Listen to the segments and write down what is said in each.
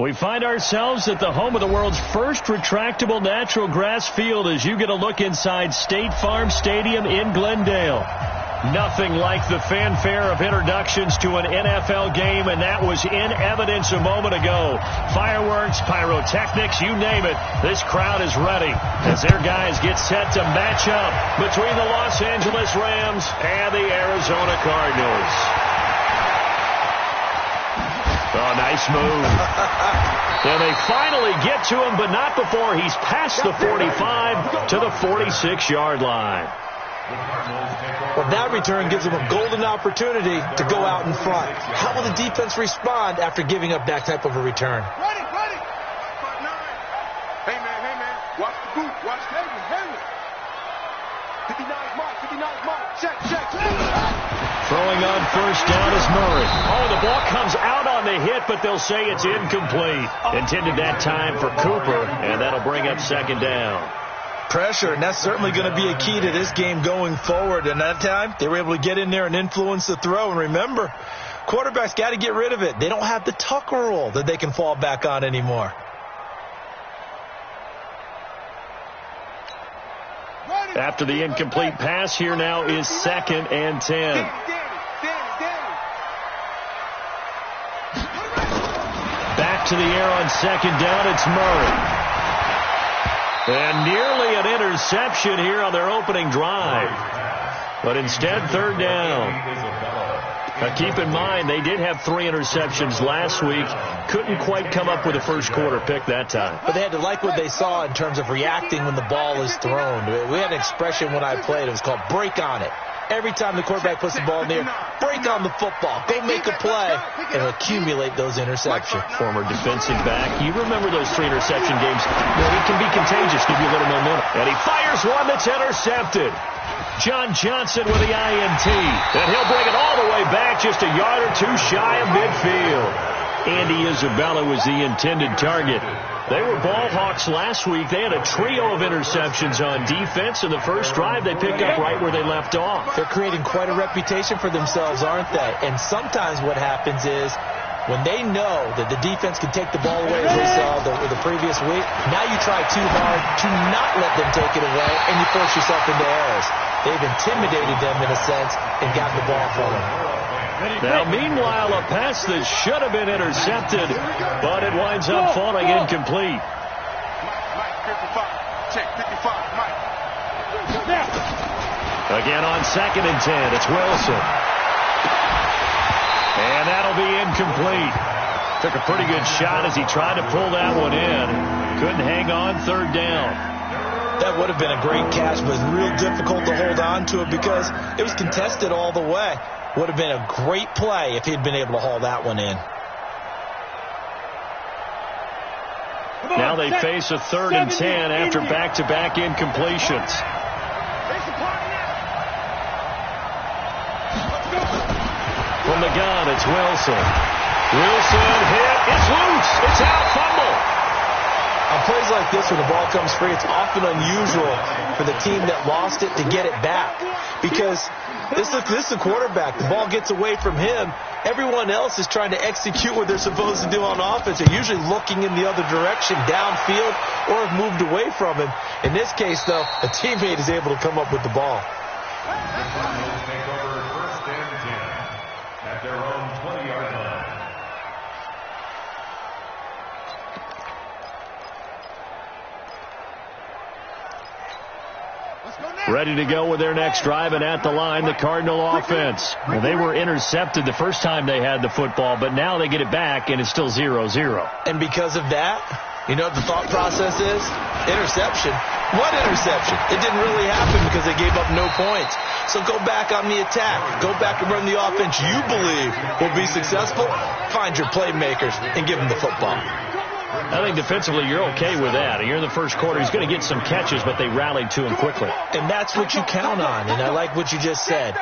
We find ourselves at the home of the world's first retractable natural grass field as you get a look inside State Farm Stadium in Glendale. Nothing like the fanfare of introductions to an NFL game, and that was in evidence a moment ago. Fireworks, pyrotechnics, you name it. This crowd is ready as their guys get set to match up between the Los Angeles Rams and the Arizona Cardinals. Oh, nice move. And they finally get to him, but not before he's past the 45 to the 46-yard line. Well, that return gives them a golden opportunity to go out in front. How will the defense respond after giving up that type of a return? Ready. Hey, man. Watch the boot. Watch Henry. 59 mark. Check. Throwing on first down is Murray. Oh, the ball comes out on the hit, but they'll say it's incomplete. Intended that time for Cooper, and that'll bring up second down. Pressure, and that's certainly going to be a key to this game going forward. And that time, they were able to get in there and influence the throw. And remember, quarterbacks got to get rid of it. They don't have the Tucker rule that they can fall back on anymore. After the incomplete pass, here now is 2nd and 10. Back to the air on second down, it's Murray. And nearly an interception here on their opening drive. But instead, third down. Now keep in mind, they did have 3 interceptions last week. Couldn't quite come up with a first quarter pick that time. But they had to like what they saw in terms of reacting when the ball is thrown. We had an expression when I played. It was called break on it. Every time the quarterback puts the ball in the air, break on the football. Go make a play and accumulate those interceptions. Former defensive back. You remember those 3 interception games. Well, it can be contagious, give you a little momentum. And he fires one that's intercepted. John Johnson with the INT. And he'll bring it all the way back, just a yard or 2 shy of midfield. Andy Isabella was the intended target. They were ball hawks last week. They had a trio of interceptions on defense. In the first drive, they pick up right where they left off. They're creating quite a reputation for themselves, aren't they? And sometimes what happens is when they know that the defense can take the ball away, as we saw the previous week, now you try too hard to not let them take it away, and you force yourself into errors. They've intimidated them, in a sense, and gotten the ball from them. Now, meanwhile, a pass that should have been intercepted, but it winds up falling incomplete. Again on 2nd and 10, it's Wilson. And that'll be incomplete. Took a pretty good shot as he tried to pull that one in. Couldn't hang on third down. That would have been a great catch, but it's real difficult to hold on to it because it was contested all the way. Would have been a great play if he'd been able to haul that one in. Now they face a 3rd and 10 after back-to-back incompletions. From the gun, it's Wilson. Wilson hit. It's loose. It's out. Fumble. On plays like this, when the ball comes free, it's often unusual for the team that lost it to get it back. Because this is the quarterback. The ball gets away from him. Everyone else is trying to execute what they're supposed to do on offense. They're usually looking in the other direction, downfield, or have moved away from him. In this case, though, a teammate is able to come up with the ball. Ready to go with their next drive, and at the line, the Cardinal offense. Well, they were intercepted the first time they had the football, but now they get it back, and it's still 0-0. And because of that, you know what the thought process is? Interception. What interception? It didn't really happen because they gave up no points. So go back on the attack. Go back and run the offense you believe will be successful. Find your playmakers and give them the football. I think defensively you're okay with that. You're in the first quarter. He's going to get some catches, but they rallied to him quickly. And that's what you count on, and I like what you just said.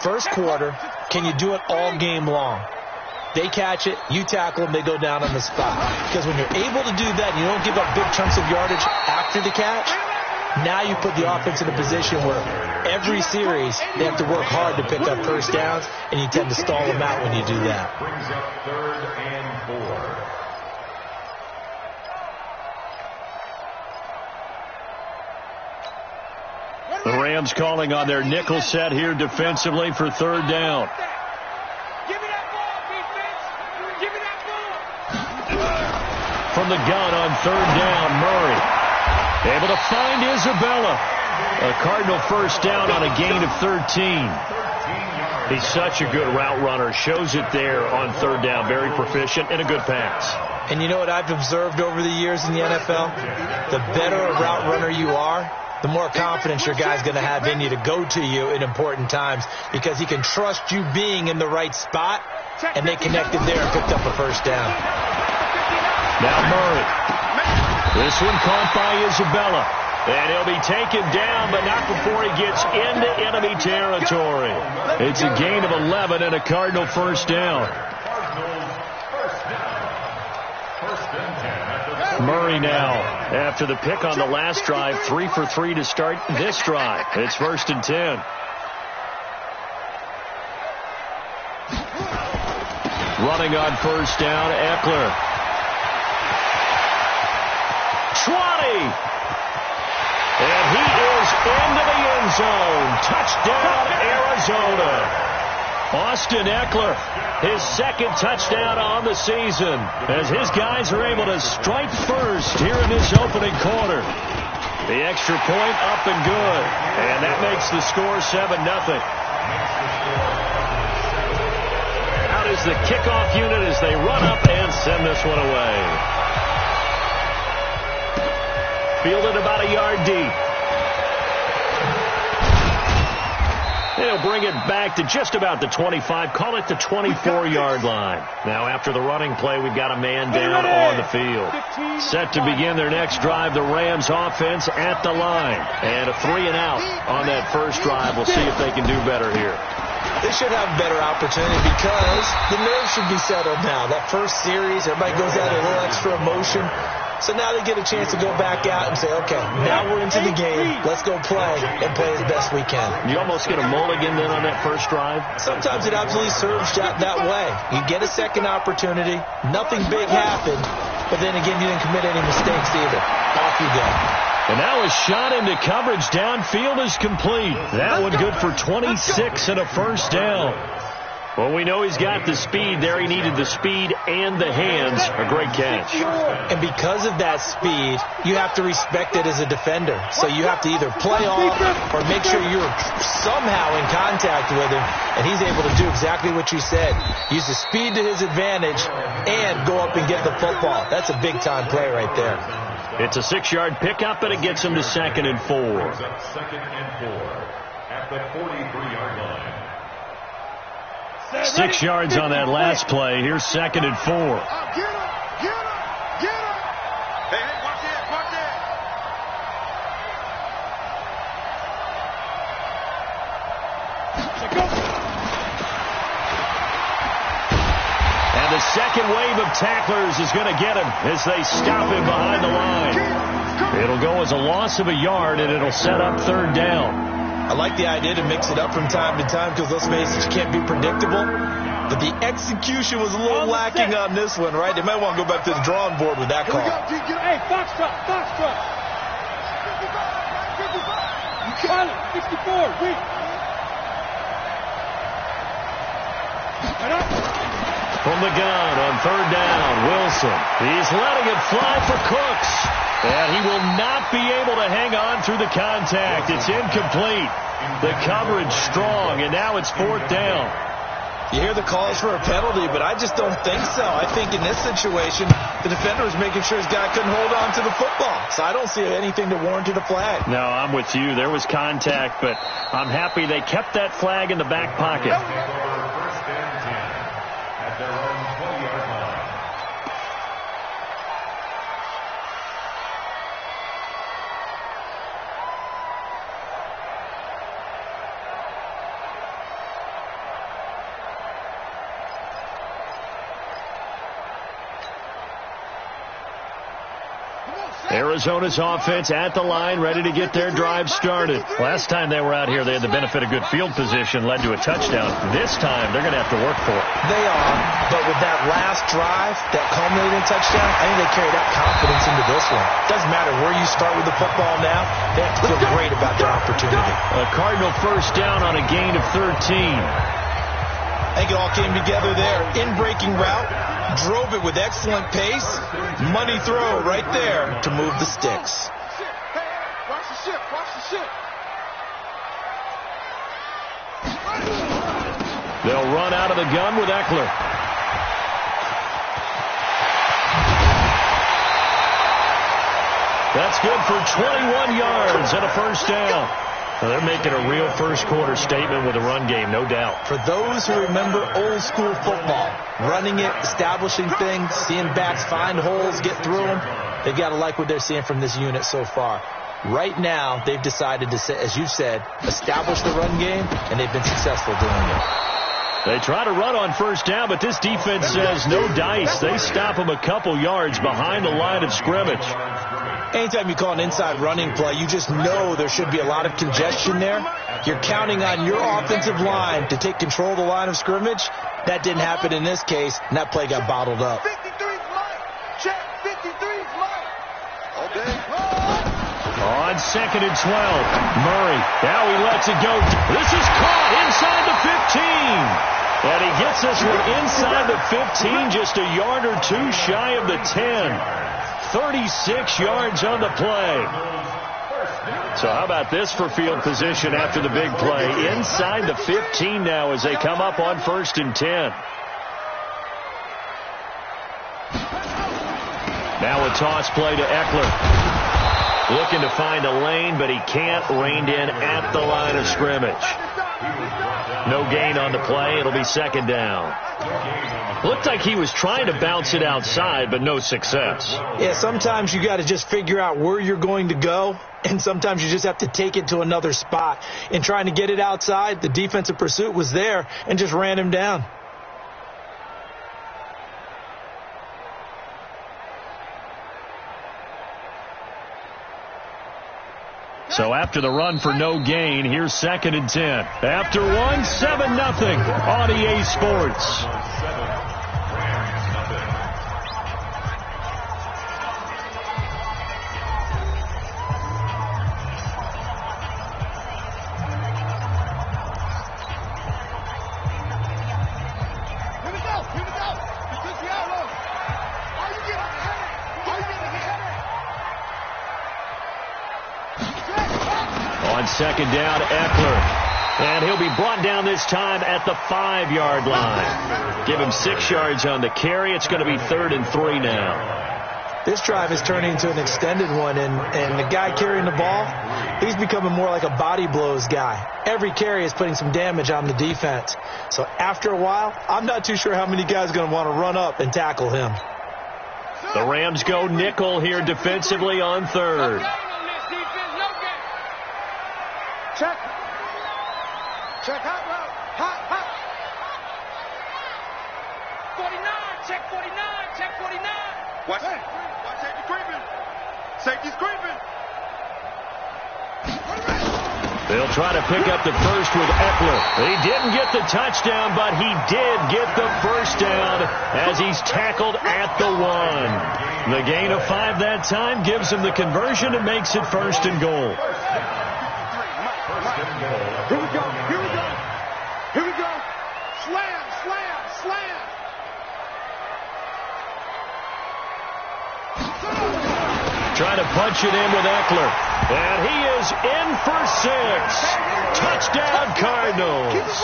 First quarter, can you do it all game long? They catch it, you tackle them, they go down on the spot. Because when you're able to do that, you don't give up big chunks of yardage after the catch, now you put the offense in a position where every series they have to work hard to pick up first downs, and you tend to stall them out when you do that. Brings up 3rd and 4. The Rams calling on their nickel set here defensively for third down. Give me that ball, defense. Give me that ball. From the gun on third down, Murray able to find Isabella. A Cardinal first down on a gain of 13. He's such a good route runner. Shows it there on third down. Very proficient and a good pass. And you know what I've observed over the years in the NFL? The better a route runner you are, the more confidence your guy's going to have in you to go to you in important times because he can trust you being in the right spot, and they connected there and picked up a first down. Now Murray. This one caught by Isabella. And he'll be taken down, but not before he gets into enemy territory. It's a gain of 11 and a Cardinal first down. Murray now, after the pick on the last drive, 3 for 3 to start this drive. It's 1st and 10. Running on first down, Eckler. 20! And he is into the end zone. Touchdown, Arizona. Austin Eckler, his second touchdown on the season, as his guys are able to strike first here in this opening quarter. The extra point up and good, and that makes the score 7-0. Out is the kickoff unit as they run up and send this one away. Fielded about a yard deep. They'll bring it back to just about the 25. Call it the 24-yard line. Now, after the running play, we've got a man down on the field. Set to begin their next drive, the Rams offense at the line. And a 3-and-out on that first drive. We'll see if they can do better here. They should have a better opportunity because the nerves should be settled now. That first series, everybody goes out a little extra emotion. So now they get a chance to go back out and say, okay, now we're into the game. Let's go play and play as best we can. You almost get a mulligan then on that first drive? Sometimes it absolutely serves that way. You get a second opportunity. Nothing big happened. But then again, you didn't commit any mistakes either. Off you go. And now a shot into coverage downfield is complete. That one good for 26 and a first down. Well, we know he's got the speed there. He needed the speed and the hands. A great catch. And because of that speed, you have to respect it as a defender. So you have to either play off or make sure you're somehow in contact with him. And he's able to do exactly what you said. Use the speed to his advantage and go up and get the football. That's a big-time play right there. It's a 6-yard pickup, and it gets him to 2nd and 4. 2nd and 4 at the 43-yard line. 6 yards on that last play. Here's 2nd and 4. Get him! Get him! Get him! Hey, watch that! Watch that! And the second wave of tacklers is going to get him as they stop him behind the line. It'll go as a loss of a yard, and it'll set up third down. I like the idea to mix it up from time to time because, let's face it, you can't be predictable. But the execution was a little lacking on this one, right? They might want to go back to the drawing board with that call. Hey, foxtrot, foxtrot. 55, 64, wait. From the gun on third down, Wilson. He's letting it fly for Cooks. And he will not be able to hang on through the contact. It's incomplete. The coverage strong, and now it's 4th down. You hear the calls for a penalty, but I just don't think so. I think in this situation, the defender was making sure his guy couldn't hold on to the football. So I don't see anything that warranted a flag. No, I'm with you. There was contact, but I'm happy they kept that flag in the back pocket. 1st and 10 at their own 20-yard line. Arizona's offense at the line, ready to get their drive started. Last time they were out here, they had the benefit of good field position, led to a touchdown. This time, they're going to have to work for it. They are, but with that last drive, that culminating touchdown, I think they carry that confidence into this one. Doesn't matter where you start with the football now, they have to feel great about their opportunity. A Cardinal first down on a gain of 13. I think it all came together there. In-breaking route, drove it with excellent pace. Money throw right there to move the sticks. Watch the ship. Watch the ship. They'll run out of the gun with Eckler. That's good for 21 yards and a first down. Well, they're making a real first-quarter statement with a run game, no doubt. For those who remember old-school football, running it, establishing things, seeing backs find holes, get through them, they've got to like what they're seeing from this unit so far. Right now, they've decided to, as you said, establish the run game, and they've been successful doing it. They try to run on first down, but this defense says no dice. They stop them a couple yards behind the line of scrimmage. Anytime you call an inside running play, you just know there should be a lot of congestion there. You're counting on your offensive line to take control of the line of scrimmage. That didn't happen in this case, and that play got bottled up. 53's mine. Check. 53's mine. Okay. On 2nd and 12, Murray. Now he lets it go. This is caught inside the 15. And he gets this one inside the 15, just a yard or two shy of the 10. 36 yards on the play. So how about this for field position after the big play? Inside the 15 now as they come up on 1st and 10. Now a toss play to Eckler. Looking to find a lane, but he can't. Reined in at the line of scrimmage. No gain on the play. It'll be 2nd down. Looked like he was trying to bounce it outside, but no success. Yeah, sometimes you got to just figure out where you're going to go, and sometimes you just have to take it to another spot. In trying to get it outside, the defensive pursuit was there and just ran him down. So after the run for no gain, here's 2nd and 10. After one, 7-0 on EA Sports. On 2nd down, Eckler. And he'll be brought down this time at the 5-yard line. Give him 6 yards on the carry. It's going to be 3rd and 3 now. This drive is turning into an extended one, and the guy carrying the ball, he's becoming more like a body blows guy. Every carry is putting some damage on the defense. So after a while, I'm not too sure how many guys are going to want to run up and tackle him. The Rams go nickel here defensively on 3rd. Check. Check hot route. Hot. 49. Check 49. Check 49. Watch safety creeping. Safety's creeping. They'll try to pick up the first with Eckler. He didn't get the touchdown, but he did get the first down as he's tackled at the 1. The gain of 5 that time gives him the conversion and makes it 1st and goal. Here we go. Here we go. Slam. Trying to punch it in with Eckler. And he is in for 6. Touchdown, Cardinals.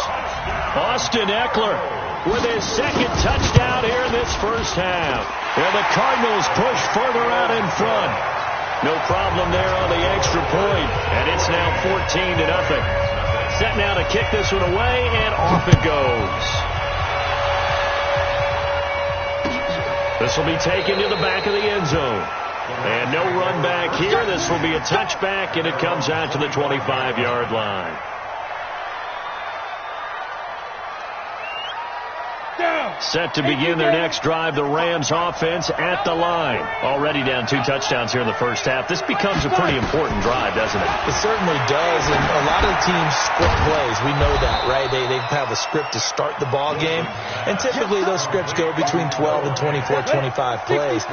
Austin Eckler with his 2nd touchdown here in this first half. And the Cardinals push further out in front. No problem there on the extra point. And it's now 14-0. Set now to kick this one away, and off it goes. This will be taken to the back of the end zone. And no run back here. This will be a touchback, and it comes out to the 25-yard line. Down. Set to begin their next drive, the Rams offense at the line. Already down 2 touchdowns here in the first half. This becomes a pretty important drive, doesn't it? It certainly does, and a lot of the teams script plays. We know that, right? They have a script to start the ball game, and typically those scripts go between 12 and 24, 25 plays.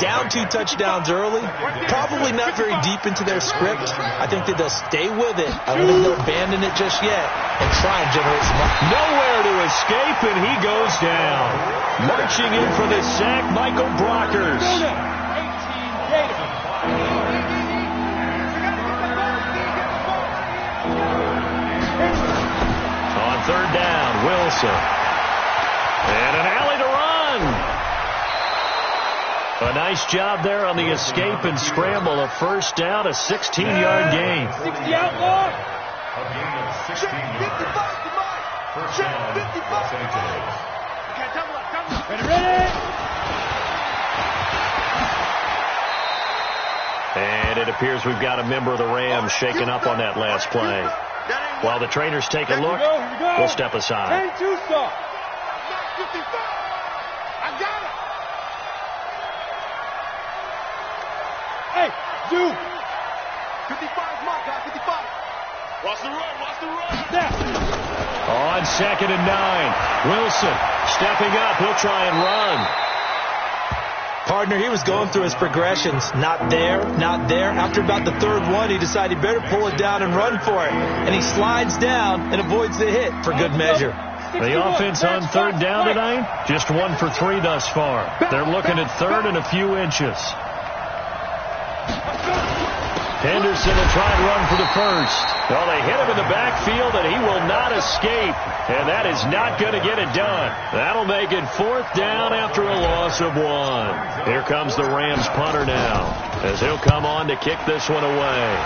Down 2 touchdowns early, probably not very deep into their script. I think that they'll stay with it. I don't think they'll abandon it just yet and try and generate some. Nowhere to escape, and he goes down. Marching in for the sack, Michael Brockers. On 3rd down, Wilson. And an alley to run. A nice job there on the escape and scramble. A first down, a 16-yard gain. 60 outlaw. A gain of 16 yards. First down, Los Angeles. Ready. And it appears we've got a member of the Rams shaking up on that last play. While the trainers take a look, we'll step aside. 22 stop. I got it. Hey, you. 55 mark, guy, 55. Watch the run, watch the run. On 2nd and 9, Wilson stepping up. He'll try and run. Partner, he was going through his progressions. Not there, not there. After about the 3rd one, he decided he better pull it down and run for it. And he slides down and avoids the hit for good measure. The offense on 3rd down tonight, just 1 for 3 thus far. They're looking at 3rd and a few inches. Henderson will try and run for the first. Well, they hit him in the backfield, and he will not escape. And that is not going to get it done. That'll make it 4th down after a loss of 1. Here comes the Rams punter now, as he'll come on to kick this one away.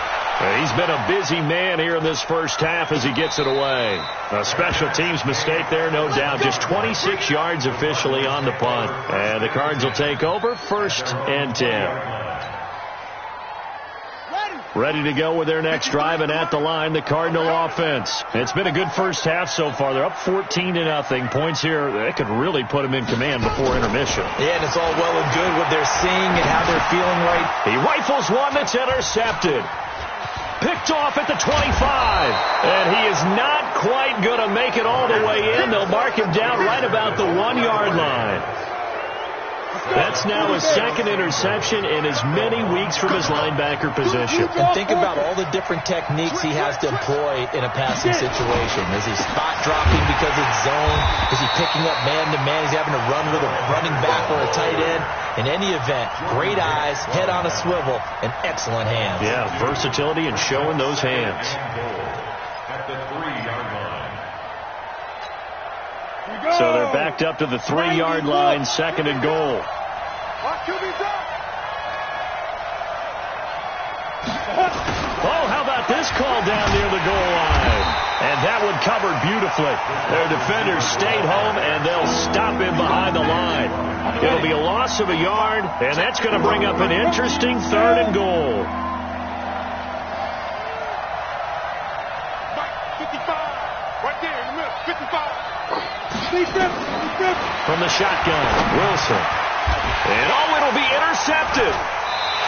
He's been a busy man here in this first half as he gets it away. A special teams mistake there, no doubt. Just 26 yards officially on the punt. And the Cards will take over 1st and 10. Ready to go with their next drive, and at the line, the Cardinal offense. It's been a good first half so far. They're up 14-0. Points here, they could really put them in command before intermission. Yeah, and it's all well and good what they're seeing and how they're feeling right. He rifles one that's intercepted. Picked off at the 25. And he is not quite going to make it all the way in. They'll mark him down right about the 1-yard line. That's now a 2nd interception in as many weeks from his linebacker position. And think about all the different techniques he has to employ in a passing situation. Is he spot dropping because it's zone? Is he picking up man-to-man? He's having to run with a running back or a tight end. In any event, great eyes, head on a swivel, and excellent hands. Yeah, versatility and showing those hands. At the 3-yard line. So they're backed up to the 3-yard line, 2nd and goal. Oh, how about this call down near the goal line? And that one covered beautifully. Their defenders stayed home, and they'll stop him behind the line. It'll be a loss of a yard, and that's going to bring up an interesting 3rd and goal. 55. Right there in the middle. 55. From the shotgun, Wilson. And it'll be intercepted.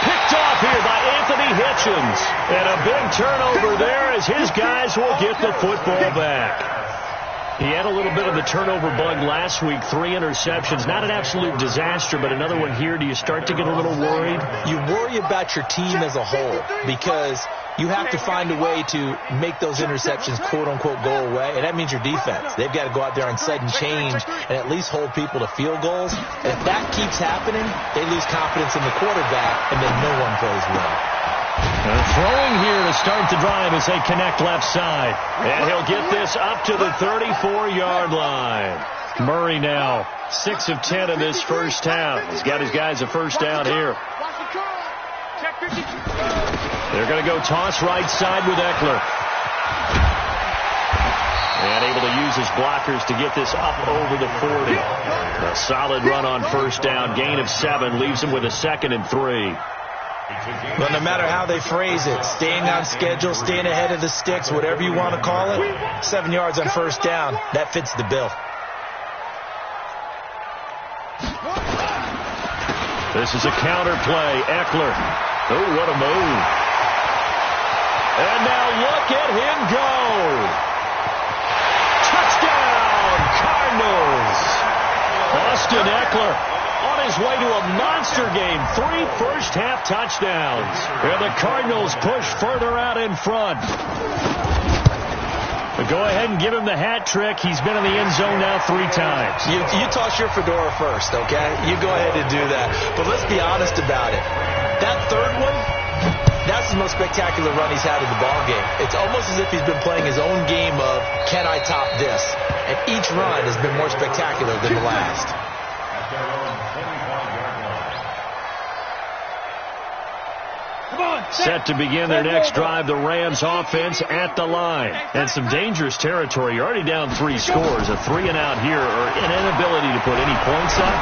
Picked off here by Anthony Hitchens. And a big turnover there as his guys will get the football back. He had a little bit of the turnover bug last week. 3 interceptions. Not an absolute disaster, but another one here. Do you start to get a little worried? You worry about your team as a whole because you have to find a way to make those interceptions, quote-unquote, go away. And that means your defense. They've got to go out there and sudden change and at least hold people to field goals. And if that keeps happening, they lose confidence in the quarterback, and then no one plays well. Throwing here to start the drive as they connect left side. And he'll get this up to the 34-yard line. Murray now 6 of 10 in this first half. He's got his guys a first down here. They're going to go toss right side with Eckler. And able to use his blockers to get this up over the 40. A solid run on first down. Gain of 7 leaves him with a 2nd and 3. Well, no matter how they phrase it, staying on schedule, staying ahead of the sticks, whatever you want to call it, 7 yards on first down, that fits the bill. This is a counter play. Eckler. Oh, what a move. And now look at him go. Touchdown, Cardinals. Austin Eckler on his way to a monster game. 3 first-half touchdowns. And the Cardinals push further out in front. But go ahead and give him the hat trick. He's been in the end zone now 3 times. You toss your fedora first, okay? You go ahead and do that. But let's be honest about it. That third one, that's the most spectacular run he's had in the ballgame. It's almost as if he's been playing his own game of, can I top this? And each run has been more spectacular than the last. Set to begin their next drive, the Rams offense at the line. And some dangerous territory. You're already down 3 scores. A 3-and-out here, or an inability to put any points up.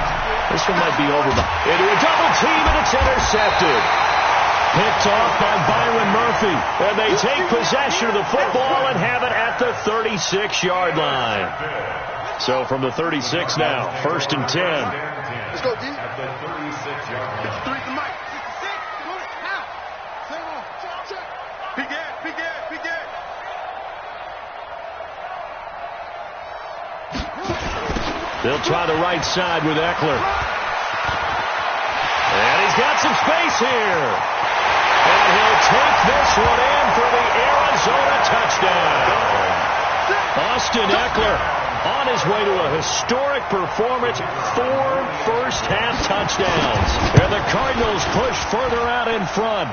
This one might be over. Into a double team, and it's intercepted. Picked off by Byron Murphy. And they take possession of the football and have it at the 36-yard line. So from the 36 now, 1st and 10. Let's go, D. At the 36-yard line. They'll try the right side with Eckler. And he's got some space here. And he'll take this one in for the Arizona touchdown. Austin Eckler on his way to a historic performance. 4 first-half touchdowns. And the Cardinals push further out in front.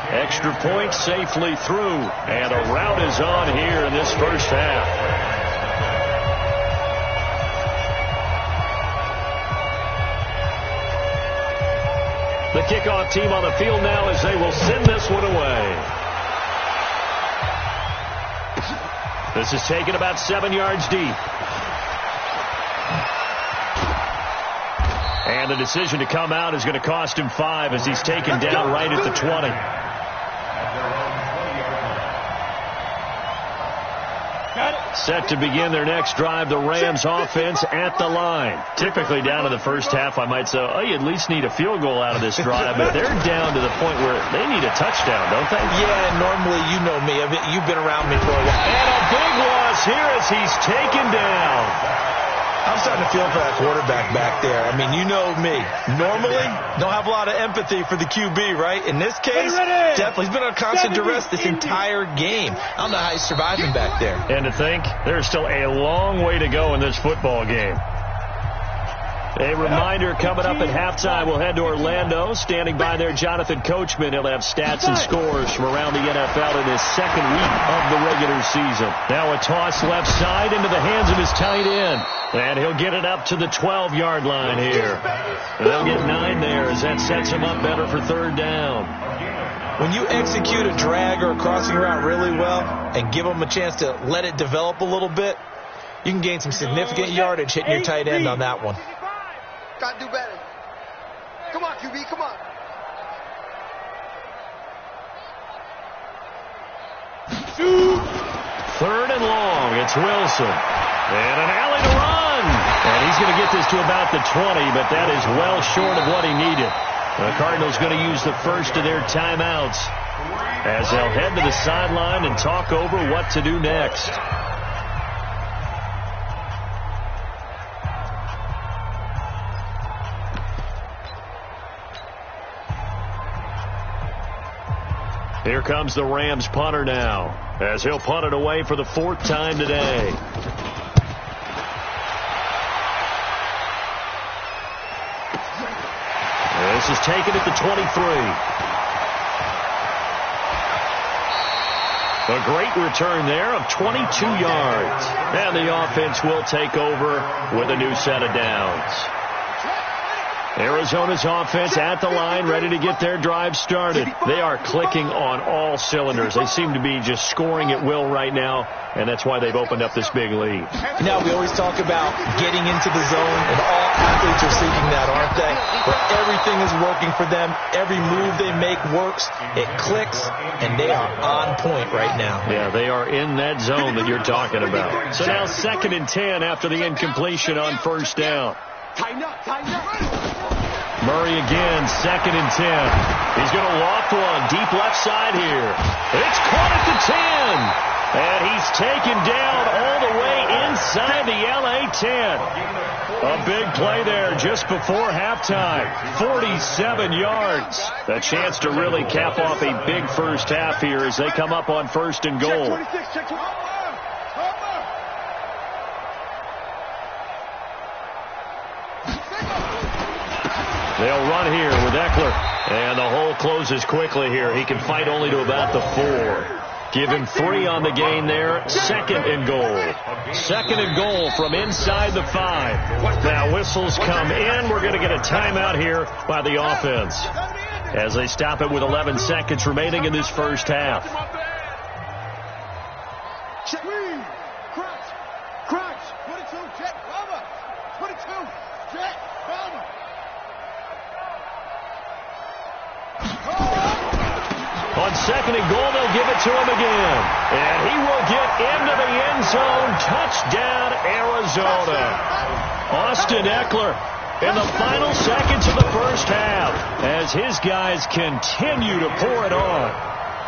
Extra point safely through. And a rout is on here in this first half. The kickoff team on the field now as they will send this one away. This is taken about 7 yards deep. And the decision to come out is going to cost him 5 as he's taken down right at the 20. Set to begin their next drive, the Rams offense at the line. Typically down in the first half, I might say, oh, you at least need a field goal out of this drive. But they're down to the point where they need a touchdown, don't they? Yeah, normally, you know me. You've been around me for a while. And a big loss here as he's taken down. I'm starting to feel for that quarterback back there. I mean, you know me. Normally, don't have a lot of empathy for the QB, right? In this case, definitely. He's been on constant duress this entire game. I don't know how he's surviving back there. And to think, there's still a long way to go in this football game. A reminder coming up at halftime, we'll head to Orlando. Standing by there, Jonathan Coachman. He'll have stats and scores from around the NFL in his second week of the regular season. Now a toss left side into the hands of his tight end. And he'll get it up to the 12-yard line here. And they'll get 9 there as that sets him up better for 3rd down. When you execute a drag or a crossing route really well and give them a chance to let it develop a little bit, you can gain some significant yardage hitting your tight end on that one. Got to do better. Come on, QB, come on. Third and long. It's Wilson. And an alley to run. And he's going to get this to about the 20, but that is well short of what he needed. The Cardinals going to use the first of their timeouts as they'll head to the sideline and talk over what to do next. Here comes the Rams punter now, as he'll punt it away for the 4th time today. This is taken at the 23. A great return there of 22 yards. And the offense will take over with a new set of downs. Arizona's offense at the line, ready to get their drive started. They are clicking on all cylinders. They seem to be just scoring at will right now, and that's why they've opened up this big lead. Now, we always talk about getting into the zone, and all athletes are seeking that, aren't they? Where everything is working for them. Every move they make works. It clicks, and they are on point right now. Yeah, they are in that zone that you're talking about. So now 2nd and 10 after the incompletion on 1st down. Tighten up, tighten up. Murray again, 2nd and 10. He's going to loft one deep left side here. It's caught at the 10. And he's taken down all the way inside the LA 10. A big play there just before halftime. 47 yards. A chance to really cap off a big first half here as they come up on 1st and goal. They'll run here with Eckler. And the hole closes quickly here. He can fight only to about the 4. Give him 3 on the gain there. 2nd and goal. 2nd and goal from inside the 5. Now whistles come in. We're going to get a timeout here by the offense as they stop it with 11 seconds remaining in this first half. Crunch. 22, check, Bubba. 22, check, Bubba. On 2nd and goal, they'll give it to him again. And he will get into the end zone. Touchdown, Arizona. Austin Eckler in the final seconds of the first half as his guys continue to pour it on.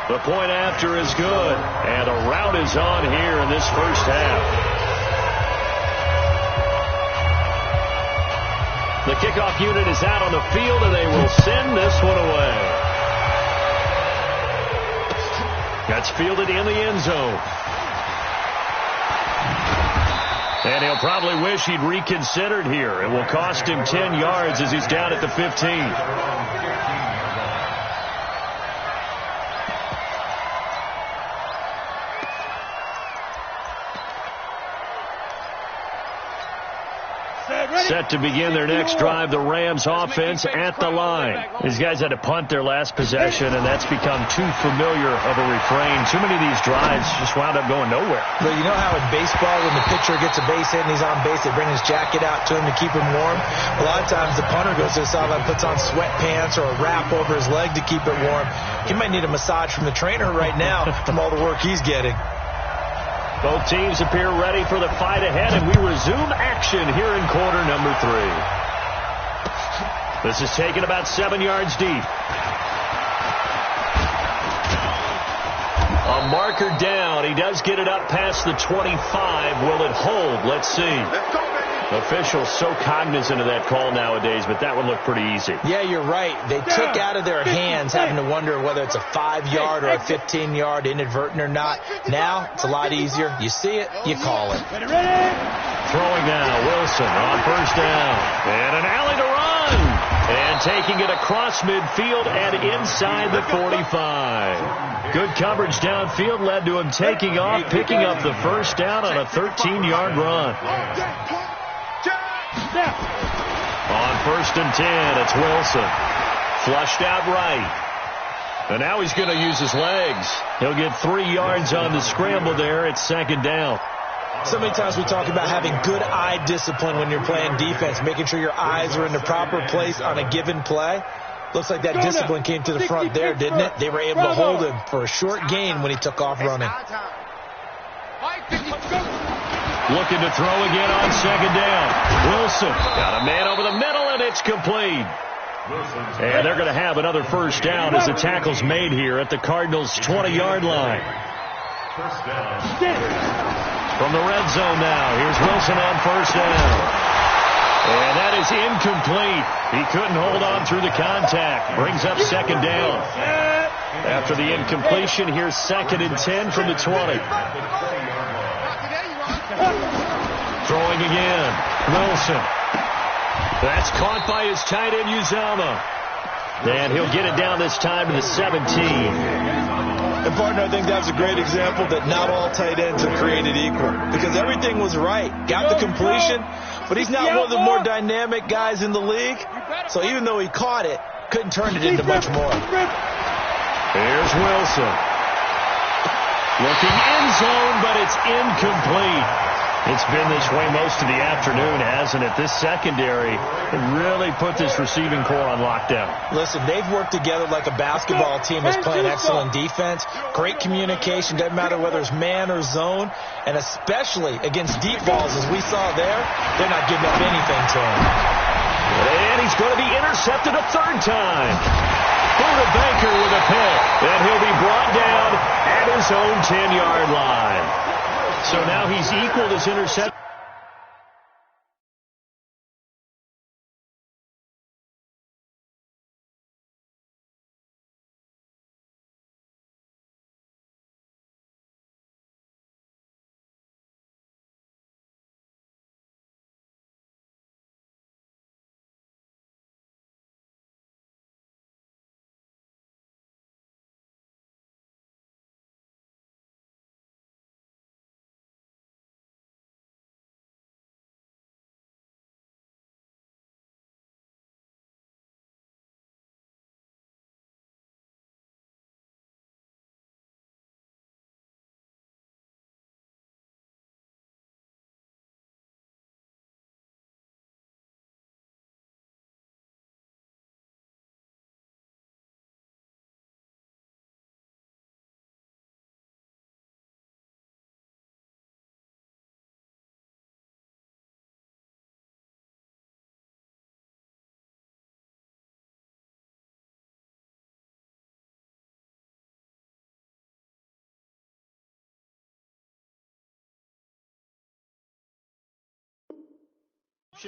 The point after is good. And a rout is on here in this first half. The kickoff unit is out on the field, and they will send this one away. That's fielded in the end zone. And he'll probably wish he'd reconsidered here. It will cost him 10 yards as he's down at the 15. Set to begin their next drive, the Rams offense at the line. These guys had to punt their last possession, and that's become too familiar of a refrain. Too many of these drives just wound up going nowhere. But you know how in baseball, when the pitcher gets a base hit and he's on base, they bring his jacket out to him to keep him warm? A lot of times the punter goes to the sideline, puts on sweatpants or a wrap over his leg to keep it warm. He might need a massage from the trainer right now from all the work he's getting. Both teams appear ready for the fight ahead, and we resume action here in quarter number 3. This is taken about 7 yards deep. A marker down. He does get it up past the 25. Will it hold? Let's see. Officials so cognizant of that call nowadays, but that one looked pretty easy. Yeah, you're right. They took out of their hands having to wonder whether it's a 5-yard or a 15-yard, inadvertent or not. Now, it's a lot easier. You see it, you call it. Throwing now, Wilson on 1st down. And an alley to run. And taking it across midfield and inside the 45. Good coverage downfield led to him taking off, picking up the 1st down on a 13-yard run. On 1st and 10, it's Wilson. Flushed out right. And now he's going to use his legs. He'll get 3 yards on the scramble there. It's 2nd down. So many times we talk about having good eye discipline when you're playing defense, making sure your eyes are in the proper place on a given play. Looks like that discipline came to the front there, didn't it? They were able to hold him for a short gain when he took off running. Looking to throw again on 2nd down. Wilson got a man over the middle, and it's complete. And they're going to have another 1st down as the tackle's made here at the Cardinals' 20-yard line. From the red zone now, here's Wilson on 1st down. And that is incomplete. He couldn't hold on through the contact. Brings up 2nd down. After the incompletion, here's 2nd and 10 from the 20. Throwing again. Wilson. That's caught by his tight end, Uzama. And he'll get it down this time to the 17. And, partner, I think that's a great example that not all tight ends are created equal. Because everything was right. Got the completion, but he's not one of the more dynamic guys in the league. So even though he caught it, couldn't turn it into much more. Here's Wilson. Looking end zone, but it's incomplete. It's been this way most of the afternoon, hasn't it? This secondary really put this receiving core on lockdown. Listen, they've worked together like a basketball team that's playing excellent defense. Great communication. Doesn't matter whether it's man or zone. And especially against deep balls, as we saw there, they're not giving up anything to him. And And he's going to be intercepted a third time. Buda Baker with a pick. And he'll be brought down at his own 10-yard line. So now he's equaled his interception.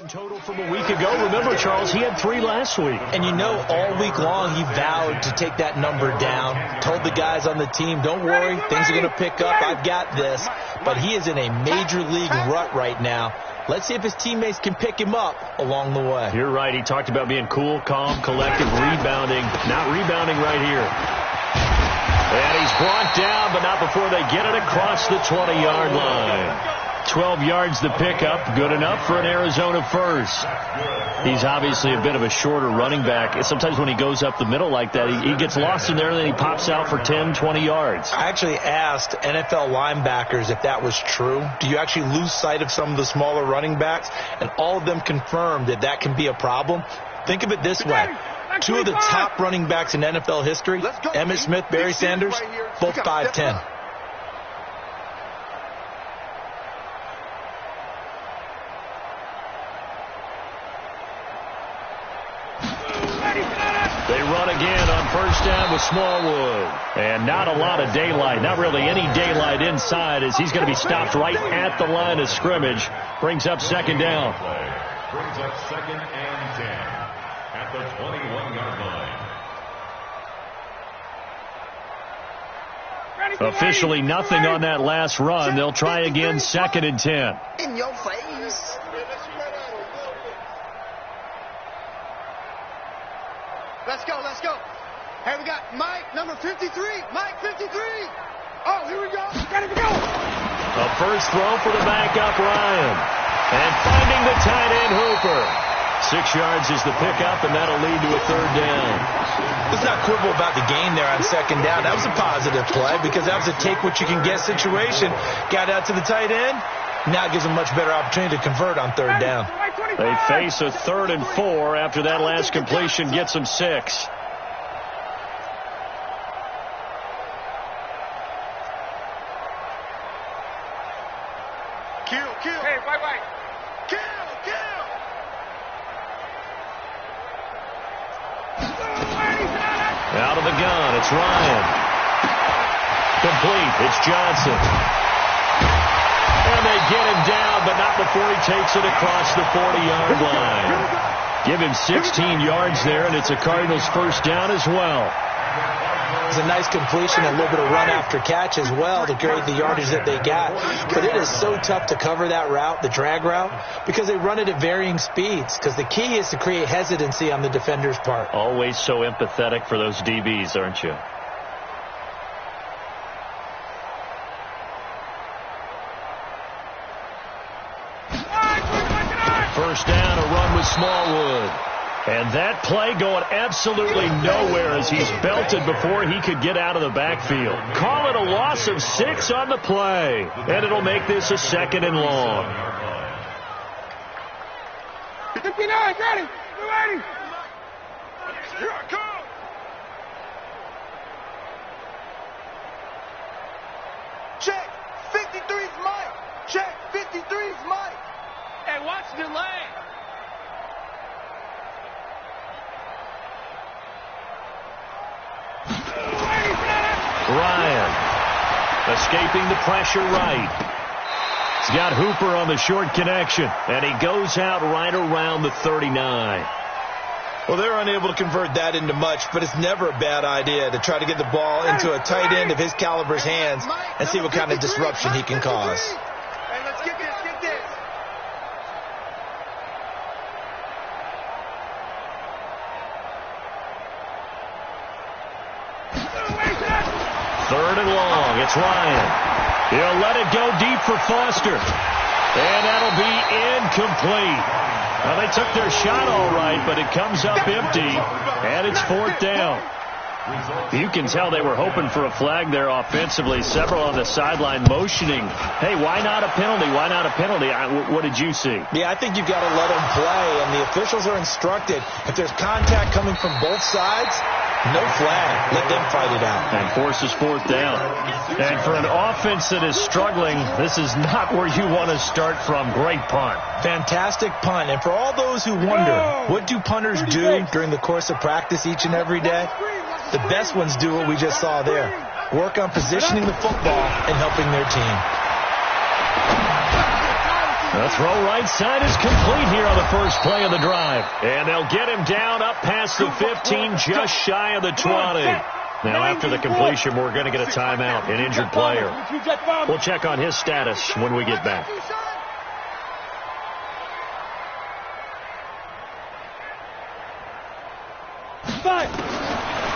Total from a week ago. Remember, Charles, he had 3 last week. And you know, all week long he vowed to take that number down. Told the guys on the team, don't worry, things are going to pick up. I've got this. But he is in a major league rut right now. Let's see if his teammates can pick him up along the way. You're right. He talked about being cool, calm, collective, rebounding. Not rebounding right here. And he's brought down, but not before they get it across the 20-yard line. 12 yards the pickup, good enough for an Arizona first. He's obviously a bit of a shorter running back. Sometimes when he goes up the middle like that, he gets lost in there, and then he pops out for 10, 20 yards. I actually asked NFL linebackers if that was true. Do you actually lose sight of some of the smaller running backs? And all of them confirmed that that can be a problem. Think of it this way. 2 of the top running backs in NFL history, Emmitt Smith, Barry Sanders, both 5'10". They run again on first down with Smallwood. And not a lot of daylight. Not really any daylight inside as he's going to be stopped right at the line of scrimmage. Brings up second down. Brings up 2nd and 10 at the 21-yard line. Officially nothing on that last run. They'll try again 2nd and 10. In your face. Let's go, let's go. Hey, we got Mike, number 53. Mike, 53. Oh, here we go. Got it to go. A first throw for the backup, Ryan. And finding the tight end, Hooper. 6 yards is the pickup, and that'll lead to a third down. Let's not quibble about the gain there on second down. That was a positive play because that was a take-what-you-can-get situation. Got out to the tight end. Now it gives them a much better opportunity to convert on third down. They face a 3rd and 4 after that last completion gets them 6. Kill. Hey, white. Kill. Out of the gun, it's Ryan. Complete, it's Johnson. And they get him down, but not before he takes it across the 40-yard line. Give him 16 yards there, and it's a Cardinals first down as well. It's a nice completion, a little bit of run after catch as well to create the yardage that they got. But it is so tough to cover that route, the drag route, because they run it at varying speeds. Because the key is to create hesitancy on the defender's part. Always so empathetic for those DBs, aren't you? First down, a run with Smallwood. And that play going absolutely nowhere as he's belted before he could get out of the backfield. Call it a loss of 6 on the play. And it'll make this a 2nd and long. 59, ready. Here I come. Check. 53's Mike. Check. 53's Mike. Hey, watch the lane. Ryan. Escaping the pressure right. He's got Hooper on the short connection, and he goes out right around the 39. Well, they're unable to convert that into much, but it's never a bad idea to try to get the ball into a tight end of his caliber's hands and see what kind of disruption he can cause. Hey, let's get this, get this. Third and long. It's Ryan. He'll let it go deep for Foster. And that'll be incomplete. Well, they took their shot all right, but it comes up empty, and it's fourth down. You can tell they were hoping for a flag there offensively. Several on the sideline motioning, hey, why not a penalty? Why not a penalty? What did you see? Yeah, I think you've got to let them play, and the officials are instructed. If there's contact coming from both sides, no flag. Let them fight it out. And forces fourth down. And for an offense that is struggling, this is not where you want to start from. Great punt. Fantastic punt. And for all those who wonder, what do punters do during the course of practice each and every day? The best ones do what we just saw there. Work on positioning the football and helping their team. The throw right side is complete here on the first play of the drive. And they'll get him down up past the 15, just shy of the 20. Now, after the completion, we're going to get a timeout, an injured player. We'll check on his status when we get back.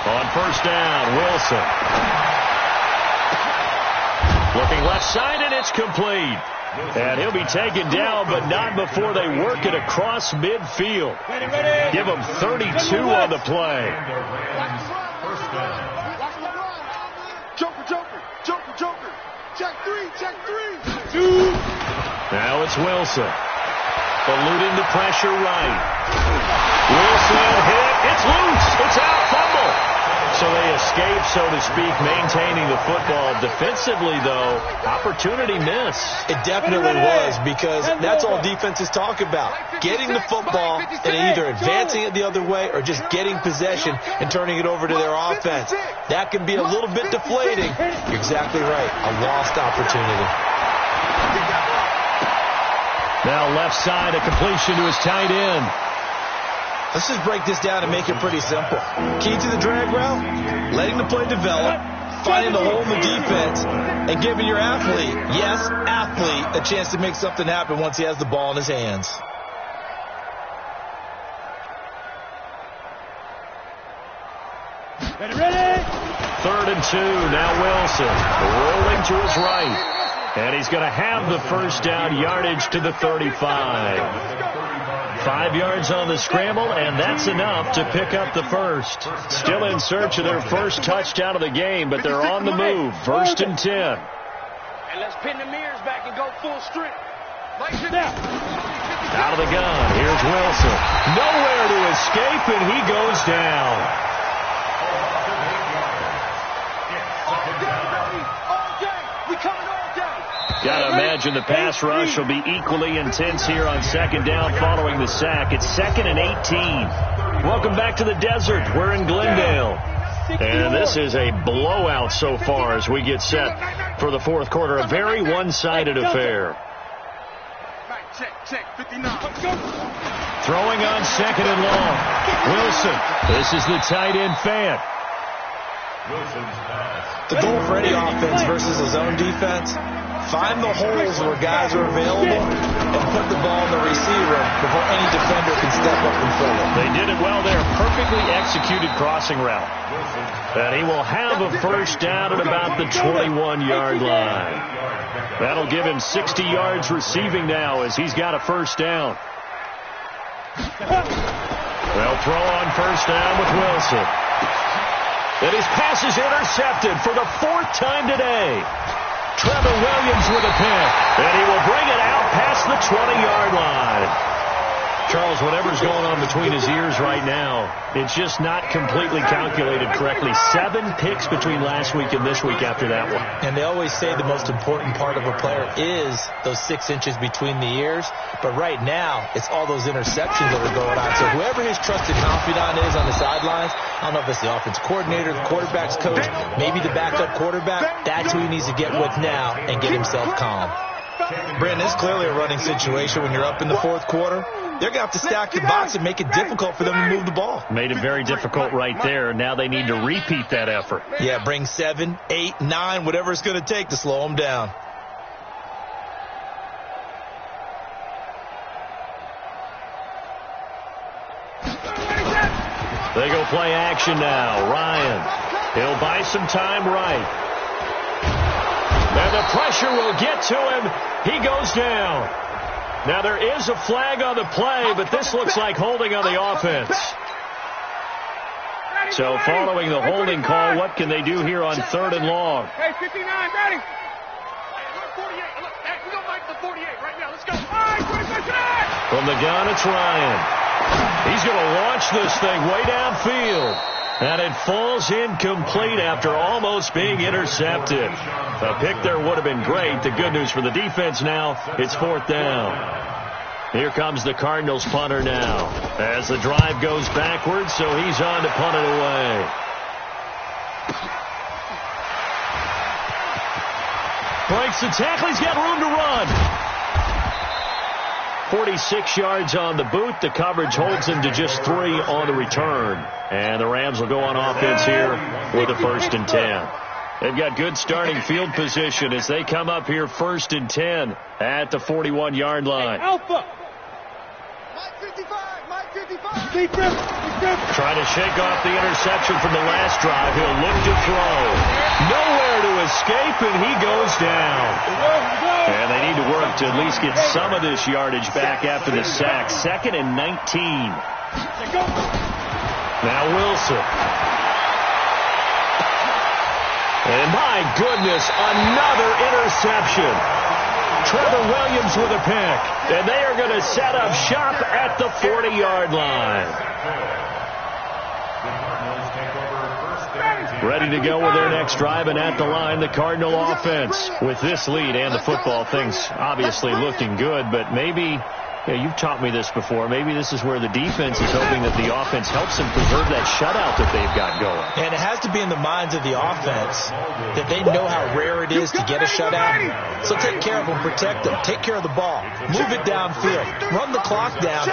On first down, Wilson. Looking left side, and it's complete. And he'll be taken down, but not before they work it across midfield. Give him 32 on the play. Joker. Check three. Now it's Wilson. Eluding the pressure right. Wilson hit. It's loose. It's out. Fumble. So they escape, so to speak, maintaining the football. Defensively, though, opportunity miss. It definitely was, because that's all defenses talk about. Getting the football and either advancing it the other way or just getting possession and turning it over to their offense. That can be a little bit deflating. You're exactly right. A lost opportunity. Now left side, a completion to his tight end. Let's just break this down and make it pretty simple. Key to the drag route, letting the play develop, finding the hole in the defense, and giving your athlete, yes, athlete, a chance to make something happen once he has the ball in his hands. Ready? 3rd and 2, now Wilson rolling to his right. And he's going to have the first down, yardage to the 35. 5 yards on the scramble, and that's enough to pick up the first. Still in search of their first touchdown of the game, but they're on the move. 1st and 10. And let's pin the mirrors back and go full strength. Out of the gun, here's Wilson. Nowhere to escape, and he goes down. Got to imagine the pass rush will be equally intense here on 2nd down following the sack. It's 2nd and 18. Welcome back to the desert. We're in Glendale. And this is a blowout so far as we get set for the 4th quarter. A very one-sided affair. Check, 59. Throwing on 2nd and long. Wilson. This is the tight end fan. The goal for any offense versus his own defense, find the holes where guys are available and put the ball in the receiver before any defender can step up and fill it. They did it well there. Perfectly executed crossing route. And he will have a first down at about the 21-yard line. That'll give him 60 yards receiving now as he's got a first down. They'll throw on first down with Wilson. And his pass is intercepted for the 4th time today. Trevor Williams with a pick, and he will bring it out past the 20-yard line. Charles, whatever's going on between his ears right now, it's just not completely calculated correctly. 7 picks between last week and this week after that one. And they always say the most important part of a player is those 6 inches between the ears. But right now, it's all those interceptions that are going on. So whoever his trusted confidant is on the sidelines, I don't know if it's the offense coordinator, the quarterback's coach, maybe the backup quarterback, that's who he needs to get with now and get himself calm. Brandon, it's clearly a running situation when you're up in the fourth quarter. They're going to have to stack the box and make it difficult for them to move the ball. Made it very difficult right there. Now they need to repeat that effort. Yeah, bring 7, 8, 9, whatever it's going to take to slow them down. They go play action now. Ryan, he'll buy some time right. And the pressure will get to him. He goes down. Now there is a flag on the play, but this looks like holding on the offense. So following the holding call, what can they do here on 3rd and long? Hey, 59, ready? Hey, 48. Look, hey, we're going to make the 48 right now. Let's go. All right, 25. From the gun, it's Ryan. He's going to launch this thing way downfield. And it falls incomplete after almost being intercepted. A pick there would have been great. The good news for the defense now, it's 4th down. Here comes the Cardinals punter now as the drive goes backwards, so he's on to punt it away. Breaks the tackle. He's got room to run. 46 yards on the boot. The coverage holds him to just 3 on the return. And the Rams will go on offense here with a 1st and 10. They've got good starting field position as they come up here 1st and 10 at the 41-yard line. Alpha. Mike 55. Mike 55. Trying to shake off the interception from the last drive. He'll look to throw. Nowhere to escape, and he goes down. And they need to work to at least get some of this yardage back after the sack. 2nd and 19. Now Wilson. And my goodness, another interception. Trevor Williams with a pick. And they are going to set up shop at the 40-yard line. Ready to go with their next drive, and at the line, the Cardinal offense. With this lead and the football, things obviously looking good, but maybe, you've taught me this before, maybe this is where the defense is hoping that the offense helps them preserve that shutout that they've got going. And it has to be in the minds of the offense that they know how rare it is to get a shutout. So take care of them, protect them, take care of the ball, move it downfield, run the clock down.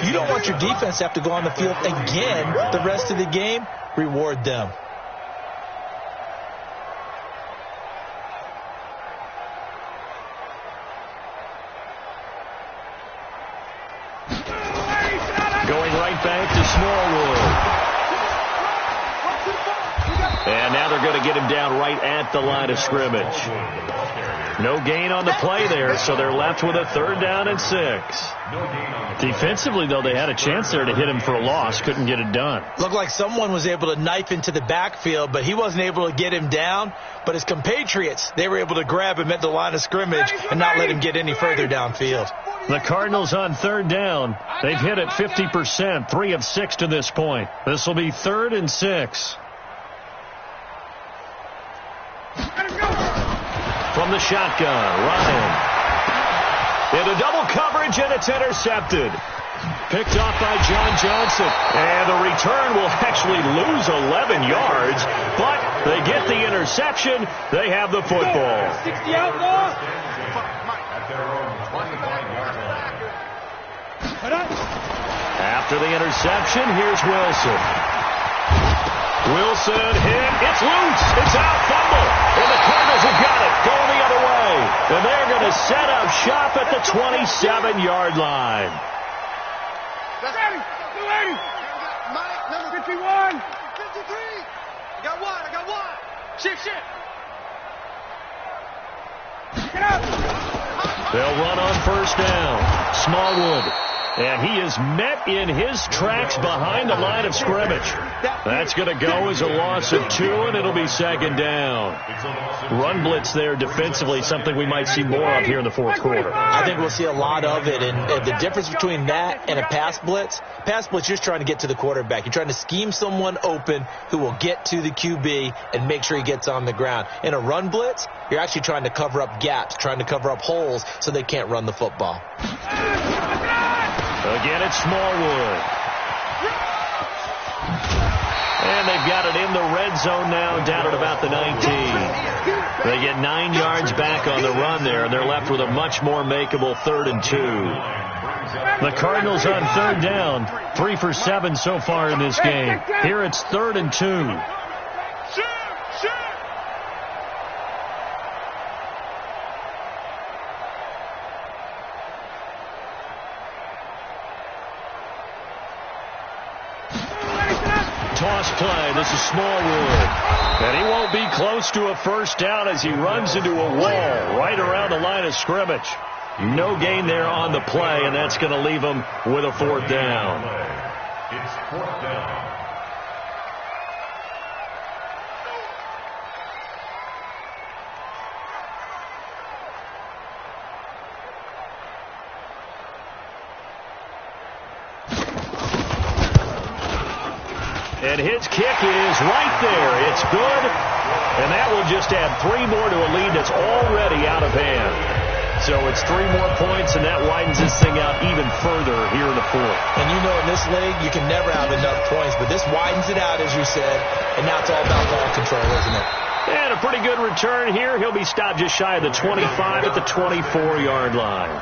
You don't want your defense to have to go on the field again the rest of the game. Reward them. Going right back to Smallwood. And now they're going to get him down right at the line of scrimmage. No gain on the play there, so they're left with a 3rd down and 6. Defensively, though, they had a chance there to hit him for a loss. Couldn't get it done. Looked like someone was able to knife into the backfield, but he wasn't able to get him down. But his compatriots, they were able to grab him at the line of scrimmage and not let him get any further downfield. The Cardinals on 3rd down. They've hit it 50%, 3 of 6 to this point. This will be 3rd and 6. From the shotgun, Ryan. Into double coverage, and it's intercepted. Picked off by John Johnson. And the return will actually lose 11 yards, but they get the interception. They have the football. 60 outlaw. After the interception, here's Wilson. Wilson hit. It's loose. It's out. Fumble. And the Cardinals have got it. Going the other way. And they're going to set up shop at the 27-yard line. That's ready. Ready. Mike, number 51. 53. I got one. Shift. Get out. They'll run on 1st down. Smallwood And he is met in his tracks behind the line of scrimmage. That's going to go as a loss of 2, and it'll be second down. Run blitz there defensively, something we might see more of here in the fourth quarter. I think we'll see a lot of it, and the difference between that and a pass blitz, you're just trying to get to the quarterback. You're trying to scheme someone open who will get to the QB and make sure he gets on the ground. In a run blitz, you're actually trying to cover up gaps, trying to cover up holes so they can't run the football. Again, it's Smallwood. And they've got it in the red zone now, down at about the 19. They get 9 yards back on the run there, and they're left with a much more makeable 3rd and 2. The Cardinals on 3rd down, 3 for 7 so far in this game. Here it's 3rd and 2. Toss play. This is Smallwood. And he won't be close to a first down as he runs into a wall right around the line of scrimmage. No gain there on the play, and that's going to leave him with a 4th down. It's 4th down. And his kick is right there. It's good. And that will just add 3 more to a lead that's already out of hand. So it's 3 more points, and that widens this thing out even further here in the 4th. And you know in this league, you can never have enough points, but this widens it out, as you said, and now it's all about ball control, isn't it? And a pretty good return here. He'll be stopped just shy of the 25 at the 24-yard line.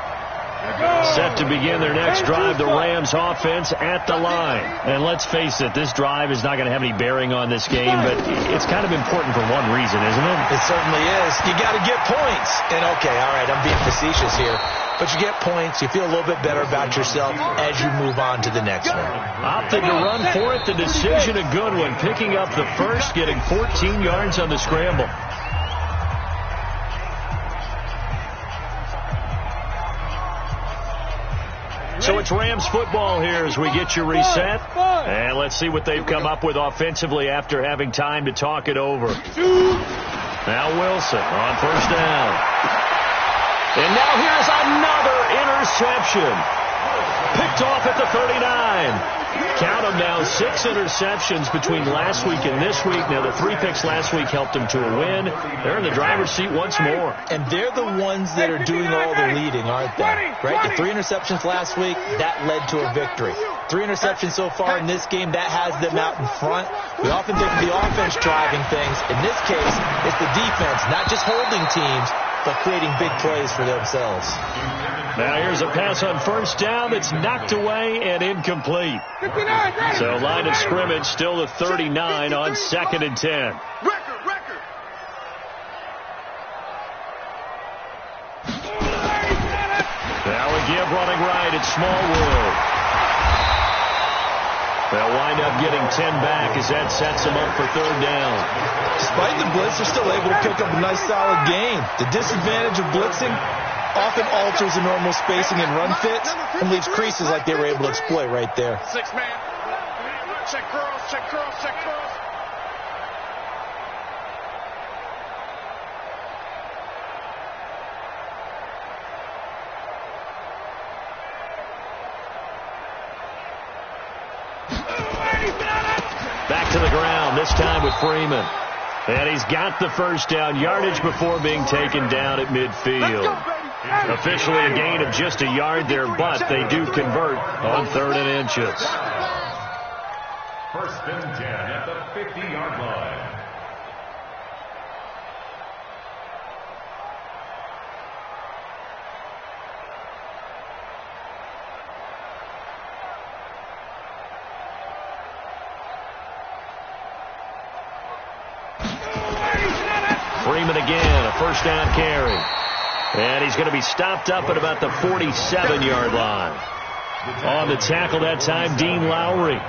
Set to begin their next drive, the Rams offense at the line. And let's face it, this drive is not going to have any bearing on this game, but it's kind of important for one reason, isn't it? It certainly is. You got to get points. And, okay, all right, I'm being facetious here. But you get points, you feel a little bit better about yourself as you move on to the next one. Opted to run for it, the decision a good one. Picking up the first, getting 14 yards on the scramble. So it's Rams football here as we get you reset. And let's see what they've come up with offensively after having time to talk it over. Now Wilson on first down. And now here's another interception. Picked off at the 39. Count them now, 6 interceptions between last week and this week. Now, the 3 picks last week helped them to a win. They're in the driver's seat once more. And they're the ones that are doing all the leading, aren't they? Right? The 3 interceptions last week, that led to a victory. 3 interceptions so far in this game, that has them out in front. We often think of the offense driving things. In this case, it's the defense, not just holding teams, but creating big plays for themselves. Now here's a pass on first down that's knocked away and incomplete. So line of scrimmage still the 39 on 2nd and 10. Record. Now a give running right at Smallwood. They'll wind up getting 10 back as that sets them up for 3rd down. Despite the blitz, they're still able to pick up a nice solid gain. The disadvantage of blitzing often alters the normal spacing and run fits and leaves creases like they were able to exploit right there. 6-man. Check curls, check curls, check curls. Back to the ground, this time with Freeman. And he's got the first down, yardage before being taken down at midfield. Officially a gain of just a yard there, but they do convert on 3rd and inches. 1st and 10 at the 50-yard line. Freeman again, a first down carry. And he's going to be stopped up at about the 47-yard line. On the tackle that time, Dean Lowry.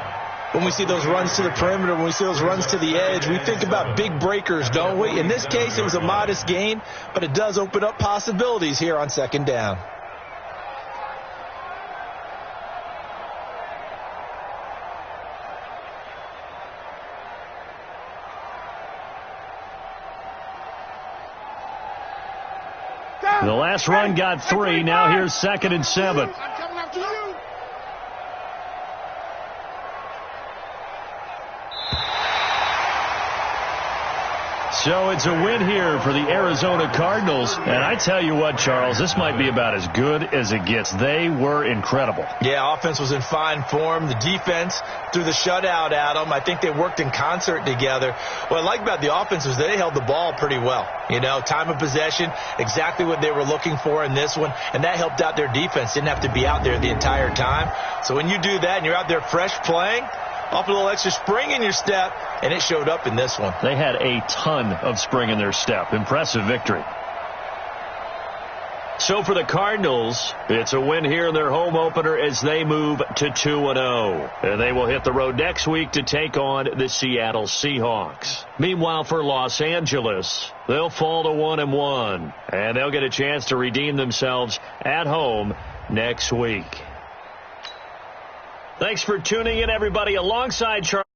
When we see those runs to the perimeter, when we see those runs to the edge, we think about big breakers, don't we? In this case, it was a modest gain, but it does open up possibilities here on 2nd down. The last run got 3. Now here's 2nd and 7. I'm coming after you. So it's a win here for the Arizona Cardinals. And I tell you what, Charles, this might be about as good as it gets. They were incredible. Yeah, offense was in fine form. The defense threw the shutout at them. I think they worked in concert together. What I like about the offense was they held the ball pretty well. You know, time of possession, exactly what they were looking for in this one. And that helped out their defense. Didn't have to be out there the entire time. So when you do that and you're out there fresh playing, off a little extra spring in your step, and it showed up in this one. They had a ton of spring in their step. Impressive victory. So for the Cardinals, it's a win here in their home opener as they move to 2-0. And they will hit the road next week to take on the Seattle Seahawks. Meanwhile, for Los Angeles, they'll fall to 1-1. And they'll get a chance to redeem themselves at home next week. Thanks for tuning in, everybody. Alongside Charles.